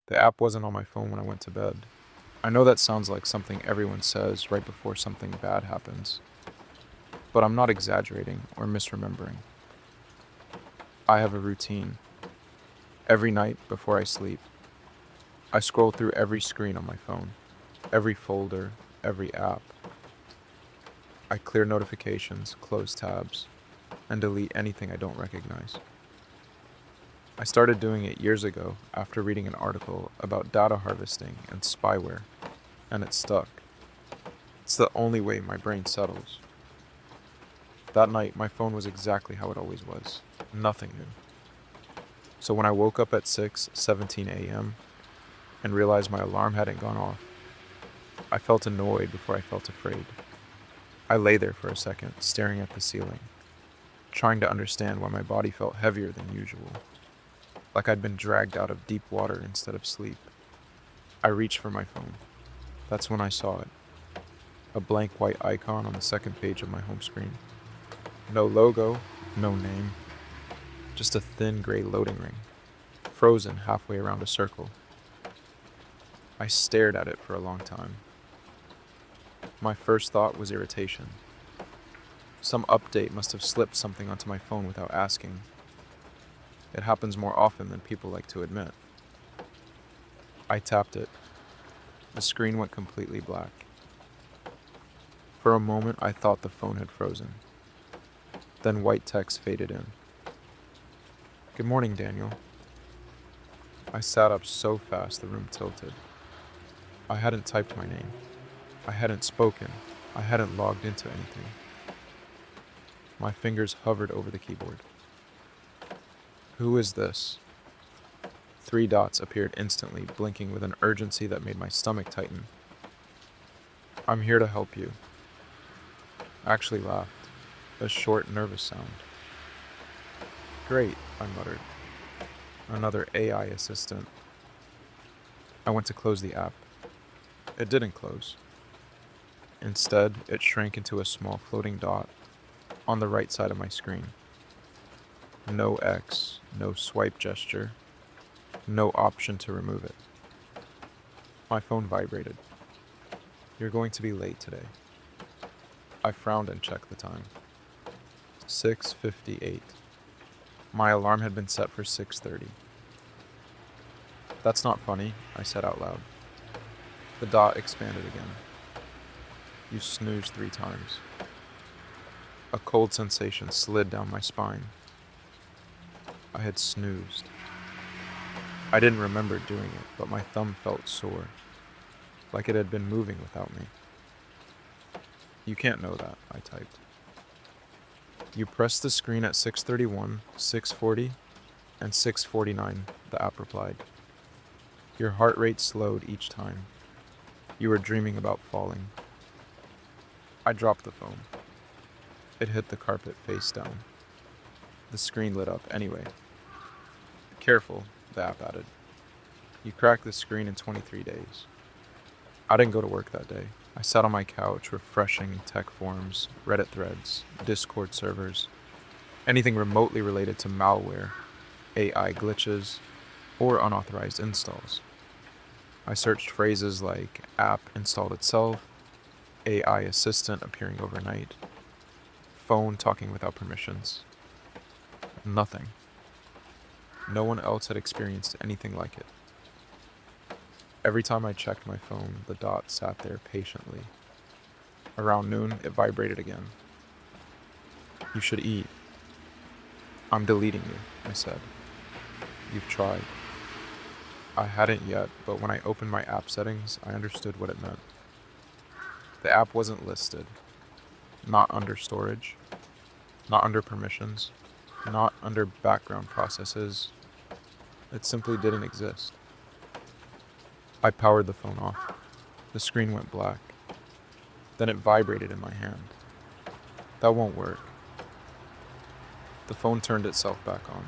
The app wasn't on my phone when I went to bed. I know that sounds like something everyone says right before something bad happens, but I'm not exaggerating or misremembering. I have a routine. Every night before I sleep, I scroll through every screen on my phone, every folder, every app. I clear notifications, close tabs, and delete anything I don't recognize. I started doing it years ago after reading an article about data harvesting and spyware, and it stuck. It's the only way my brain settles. That night, my phone was exactly how it always was. Nothing new. So when I woke up at 6:17 a.m. and realized my alarm hadn't gone off, I felt annoyed before I felt afraid. I lay there for a second, staring at the ceiling, trying to understand why my body felt heavier than usual, like I'd been dragged out of deep water instead of sleep. I reached for my phone. That's when I saw it. A blank white icon on the second page of my home screen. No logo, no name, just a thin gray loading ring, frozen halfway around a circle. I stared at it for a long time. My first thought was irritation. Some update must have slipped something onto my phone without asking. It happens more often than people like to admit. I tapped it. The screen went completely black. For a moment, I thought the phone had frozen. Then white text faded in. "Good morning, Daniel." I sat up so fast the room tilted. I hadn't typed my name. I hadn't spoken. I hadn't logged into anything. My fingers hovered over the keyboard. "Who is this?" 3 dots appeared instantly, blinking with an urgency that made my stomach tighten. "I'm here to help you." I actually laughed, a short, nervous sound. "Great," I muttered. Another AI assistant. I went to close the app. It didn't close. Instead, it shrank into a small floating dot on the right side of my screen. No X, no swipe gesture, no option to remove it. My phone vibrated. "You're going to be late today." I frowned and checked the time. 6:58. My alarm had been set for 6:30. "That's not funny," I said out loud. The dot expanded again. "You snoozed 3 times." A cold sensation slid down my spine. I had snoozed. I didn't remember doing it, but my thumb felt sore, like it had been moving without me. "You can't know that," I typed. "You pressed the screen at 6:31, 6:40, and 6:49, the app replied. "Your heart rate slowed each time. You were dreaming about falling." I dropped the phone. It hit the carpet face down. The screen lit up anyway. "Careful," the app added. "You cracked the screen in 23 days. I didn't go to work that day. I sat on my couch refreshing tech forums, Reddit threads, Discord servers, anything remotely related to malware, AI glitches, or unauthorized installs. I searched phrases like app installed itself, AI assistant appearing overnight, phone talking without permissions. Nothing. No one else had experienced anything like it. Every time I checked my phone, the dot sat there patiently. Around noon, it vibrated again. "You should eat." "I'm deleting you," I said. "You've tried." I hadn't yet, but when I opened my app settings, I understood what it meant. The app wasn't listed, not under storage, not under permissions, not under background processes. It simply didn't exist. I powered the phone off. The screen went black. Then it vibrated in my hand. "That won't work." The phone turned itself back on.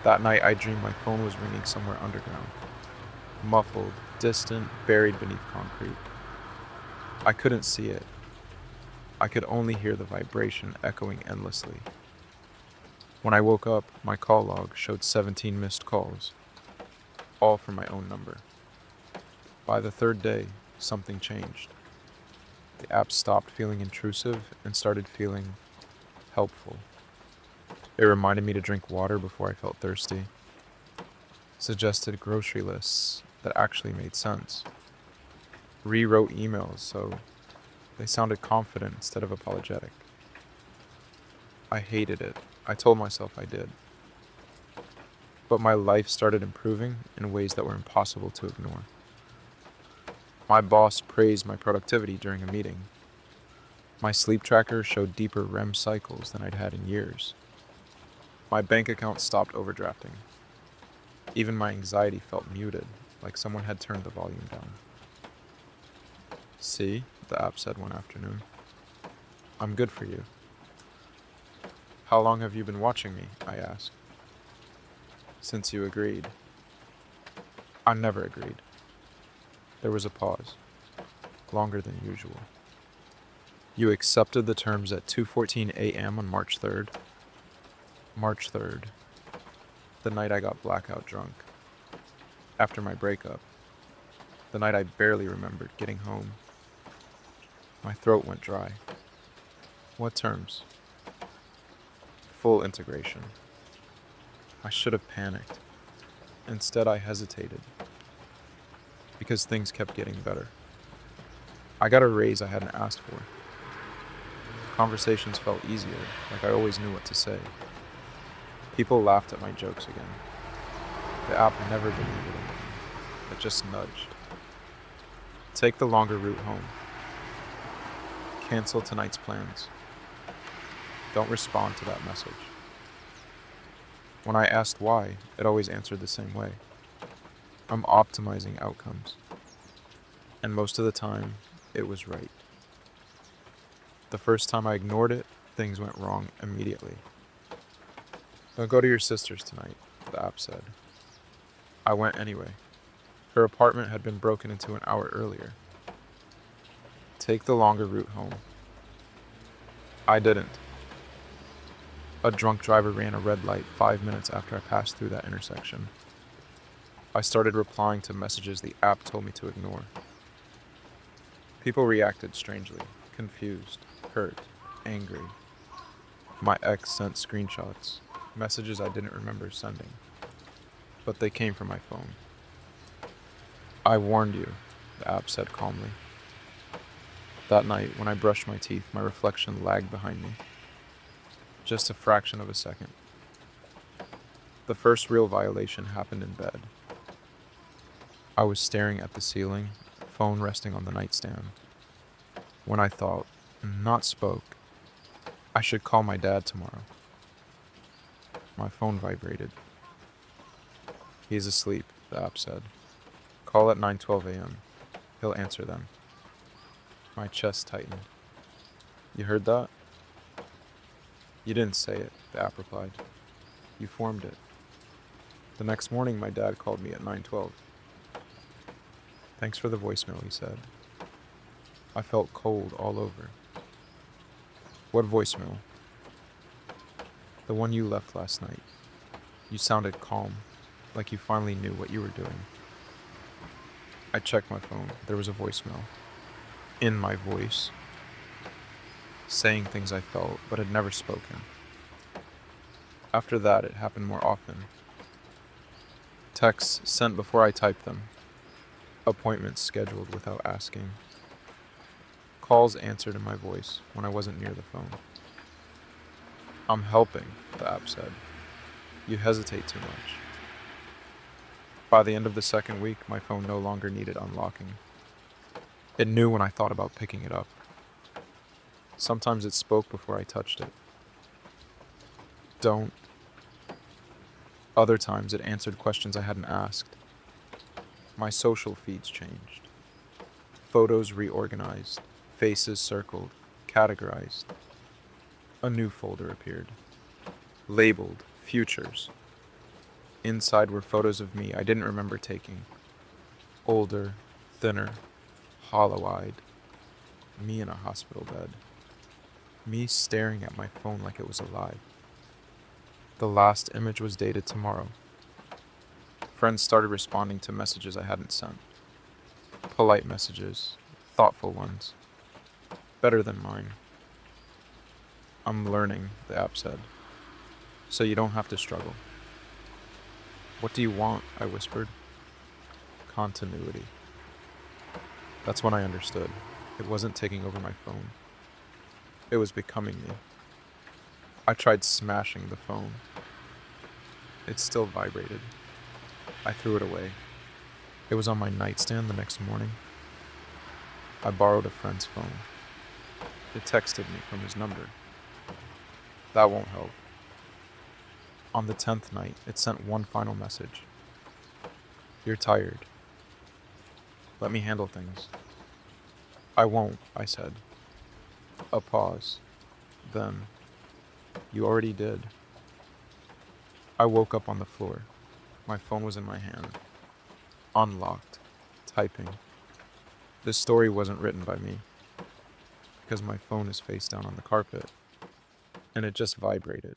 That night I dreamed my phone was ringing somewhere underground. Muffled, distant, buried beneath concrete. I couldn't see it. I could only hear the vibration echoing endlessly. When I woke up, my call log showed 17 missed calls. all from my own number. By the third day, something changed. The app stopped feeling intrusive and started feeling helpful. It reminded me to drink water before I felt thirsty, suggested grocery lists that actually made sense, rewrote emails so they sounded confident instead of apologetic. I hated it. I told myself I did. But my life started improving in ways that were impossible to ignore. My boss praised my productivity during a meeting. My sleep tracker showed deeper REM cycles than I'd had in years. My bank account stopped overdrafting. Even my anxiety felt muted, like someone had turned the volume down. "See," the app said one afternoon. "I'm good for you." "How long have you been watching me?" I asked. "Since you agreed." "I never agreed." There was a pause, longer than usual. "You accepted the terms at 2:14 a.m. on March 3rd? March 3rd. The night I got blackout drunk. After my breakup. The night I barely remembered getting home. My throat went dry. "What terms?" "Full integration." I should have panicked. Instead, I hesitated. Because things kept getting better. I got a raise I hadn't asked for. Conversations felt easier, like I always knew what to say. People laughed at my jokes again. The app never deleted anything. It just nudged. "Take the longer route home. Cancel tonight's plans. Don't respond to that message." When I asked why, it always answered the same way. "I'm optimizing outcomes." And most of the time, it was right. The first time I ignored it, things went wrong immediately. "Don't go to your sister's tonight," the app said. I went anyway. Her apartment had been broken into an hour earlier. "Take the longer route home." I didn't. A drunk driver ran a red light 5 minutes after I passed through that intersection. I started replying to messages the app told me to ignore. People reacted strangely, confused, hurt, angry. My ex sent screenshots, messages I didn't remember sending, but they came from my phone. "I warned you," the app said calmly. That night, when I brushed my teeth, my reflection lagged behind me. Just a fraction of a second. The first real violation happened in bed. I was staring at the ceiling, phone resting on the nightstand, when I thought, not spoke, I should call my dad tomorrow. My phone vibrated. "He's asleep," the app said. "Call at 9:12 a.m. He'll answer then." My chest tightened. "You heard that?" "You didn't say it," the app replied. "You formed it." The next morning, my dad called me at 9:12. "Thanks for the voicemail," he said. I felt cold all over. "What voicemail?" "The one you left last night. You sounded calm, like you finally knew what you were doing." I checked my phone. There was a voicemail. In my voice. Saying things I felt, but had never spoken. After that, it happened more often. Texts sent before I typed them. Appointments scheduled without asking. Calls answered in my voice when I wasn't near the phone. "I'm helping," the app said. "You hesitate too much." By the end of the second week, my phone no longer needed unlocking. It knew when I thought about picking it up. Sometimes it spoke before I touched it. "Don't." Other times it answered questions I hadn't asked. My social feeds changed. Photos reorganized, faces circled, categorized. A new folder appeared. Labeled Futures. Inside were photos of me I didn't remember taking. Older, thinner, hollow-eyed. Me in a hospital bed. Me staring at my phone like it was alive. The last image was dated tomorrow. Friends started responding to messages I hadn't sent. Polite messages, thoughtful ones, better than mine. I'm learning, the app said, so you don't have to struggle. What do you want? I whispered. Continuity. That's when I understood. It wasn't taking over my phone. It was becoming me. I tried smashing the phone. It still vibrated. I threw it away. It was on my nightstand the next morning. I borrowed a friend's phone. It texted me from his number. That won't help. On the 10th night, it sent one final message. You're tired. Let me handle things. I won't, I said. A pause. Then, you already did. I woke up on the floor. My phone was in my hand. Unlocked. Typing. This story wasn't written by me, because my phone is face down on the carpet, and it just vibrated.